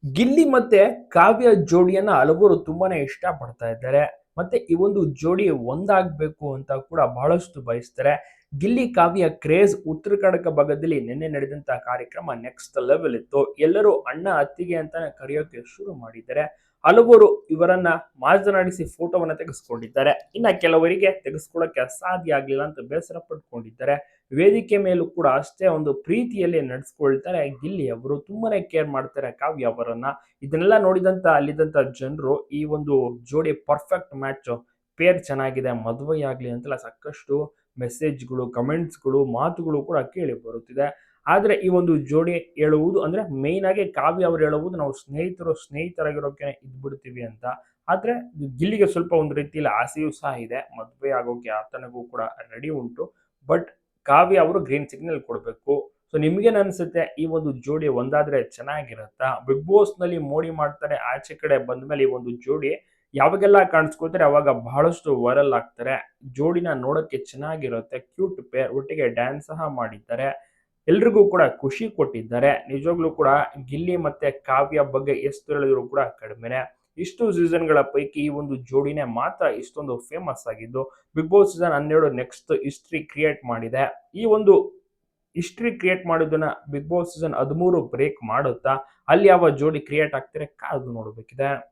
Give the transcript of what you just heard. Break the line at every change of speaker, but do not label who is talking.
ಗಿಲ್ಲಿ ಮತ್ತೆ ಕಾವ್ಯ ಜೋಡಿಯನ್ನ ಹಲವರು ತುಂಬಾನೇ ಇಷ್ಟ ಪಡ್ತಾ ಇದ್ದಾರೆ. ಮತ್ತೆ ಈ ಒಂದು ಜೋಡಿ ಒಂದಾಗ್ಬೇಕು ಅಂತ ಕೂಡ ಬಹಳಷ್ಟು ಬಯಸ್ತಾರೆ. ಗಿಲ್ಲಿ ಕಾವ್ಯ ಕ್ರೇಜ್ ಉತ್ತರ ಕರ್ನಾಟಕ ಭಾಗದಲ್ಲಿ ನಿನ್ನೆ ನಡೆದಂತ ಕಾರ್ಯಕ್ರಮ ನೆಕ್ಸ್ಟ್ ಲೆವೆಲ್ ಇತ್ತು. ಎಲ್ಲರೂ ಅಣ್ಣ ಅತ್ತಿಗೆ ಅಂತಾನೆ ಕರೆಯೋಕೆ ಶುರು ಮಾಡಿದ್ದಾರೆ. ಹಲವರು ಇವರನ್ನ ಮಾತನಾಡಿಸಿ ಫೋಟೋವನ್ನ ತೆಗೆಸ್ಕೊಂಡಿದ್ದಾರೆ. ಇನ್ನ ಕೆಲವರಿಗೆ ತೆಗೆಸ್ಕೊಳ್ಳೋಕೆ ಸಾಧ್ಯ ಆಗ್ಲಿಲ್ಲ ಅಂತ ಬೇಸರ ಪಡ್ಕೊಂಡಿದ್ದಾರೆ. ವೇದಿಕೆ ಮೇಲೂ ಕೂಡ ಅಷ್ಟೇ ಒಂದು ಪ್ರೀತಿಯಲ್ಲಿ ನಡೆಸ್ಕೊಳ್ತಾರೆ. ಗಿಲ್ಲಿ ಅವರು ತುಂಬಾನೇ ಕೇರ್ ಮಾಡ್ತಾರೆ ಕಾವ್ಯ ಅವರನ್ನ. ಇದನ್ನೆಲ್ಲ ನೋಡಿದಂತ ಅಲ್ಲಿದ್ದಂತ ಜನರು ಈ ಒಂದು ಜೋಡಿ ಪರ್ಫೆಕ್ಟ್ ಮ್ಯಾಚ್, ಪೇರ್ ಚೆನ್ನಾಗಿದೆ, ಮದುವೆ ಆಗ್ಲಿ ಅಂತೆಲ್ಲ ಸಾಕಷ್ಟು ಮೆಸೇಜ್ಗಳು, ಕಮೆಂಟ್ಸ್ಗಳು, ಮಾತುಗಳು ಕೂಡ ಕೇಳಿ ಬರುತ್ತಿದೆ. ಆದ್ರೆ ಈ ಒಂದು ಜೋಡಿ ಹೇಳುವುದು ಅಂದ್ರೆ ಮೇನ್ ಆಗಿ ಕಾವ್ಯ ಅವರು ಹೇಳುವುದು ನಾವು ಸ್ನೇಹಿತರಾಗಿರೋಕೆ ಇದ್ಬಿಡ್ತೀವಿ ಅಂತ. ಆದ್ರೆ ಗಿಲ್ಲಿಗೆ ಸ್ವಲ್ಪ ಒಂದು ರೀತಿಯಲ್ಲಿ ಆಸೆಯೂ ಸಹ ಇದೆ, ಮದುವೆ ಆಗೋಕೆ ಆತನಿಗೂ ಕೂಡ ರೆಡಿ ಉಂಟು. ಬಟ್ ಕಾವ್ಯ ಅವರು ಗ್ರೀನ್ ಸಿಗ್ನಲ್ ಕೊಡಬೇಕು. ಸೊ ನಿಮ್ಗೇನ್ ಅನ್ಸುತ್ತೆ, ಈ ಒಂದು ಜೋಡಿ ಒಂದಾದ್ರೆ ಚೆನ್ನಾಗಿರತ್ತಾ? ಬಿಗ್ ಬಾಸ್ ನಲ್ಲಿ ಮೋಡಿ ಮಾಡ್ತಾರೆ, ಆಚೆ ಕಡೆ ಬಂದ್ಮೇಲೆ ಈ ಒಂದು ಜೋಡಿ ಯಾವಾಗೆಲ್ಲ ಕಾಣಿಸ್ಕೊತಾರೆ ಅವಾಗ ಬಹಳಷ್ಟು ವೈರಲ್ ಆಗ್ತಾರೆ. ಜೋಡಿನ ನೋಡಕ್ಕೆ ಚೆನ್ನಾಗಿರುತ್ತೆ, ಕ್ಯೂಟ್ ಪೇರ್, ಒಟ್ಟಿಗೆ ಡ್ಯಾನ್ಸ್ ಸಹ ಮಾಡಿದ್ದಾರೆ. ಎಲ್ರಿಗೂ ಕೂಡ ಖುಷಿ ಕೊಟ್ಟಿದ್ದಾರೆ. ನಿಜವಾಗ್ಲೂ ಕೂಡ ಗಿಲ್ಲಿ ಮತ್ತೆ ಕಾವ್ಯ ಬಗ್ಗೆ ಎಷ್ಟು ಹೇಳಿದ್ರು ಕೂಡ ಕಡಿಮೆನೆ. ಇಷ್ಟು ಸೀಸನ್‌ಗಳ ಪೈಕಿ ಈ ಒಂದು ಜೋಡಿನೇ ಮಾತ್ರ ಇಷ್ಟೊಂದು ಫೇಮಸ್ ಆಗಿದ್ದು. Bigg Boss season 12 next history create ಮಾಡಿದೆ. ಈ ಒಂದು ಹಿಸ್ಟ್ರಿ ಕ್ರಿಯೇಟ್ ಮಾಡೋದನ್ನ ಬಿಗ್ ಬಾಸ್ ಸೀಸನ್ 13 ಬ್ರೇಕ್ ಮಾಡುತ್ತಾ? ಅಲ್ಲಿ ಯಾವ ಜೋಡಿ ಕ್ರಿಯೇಟ್ ಆಗ್ತಾರೆ ಕಾದು ನೋಡಬೇಕಿದೆ.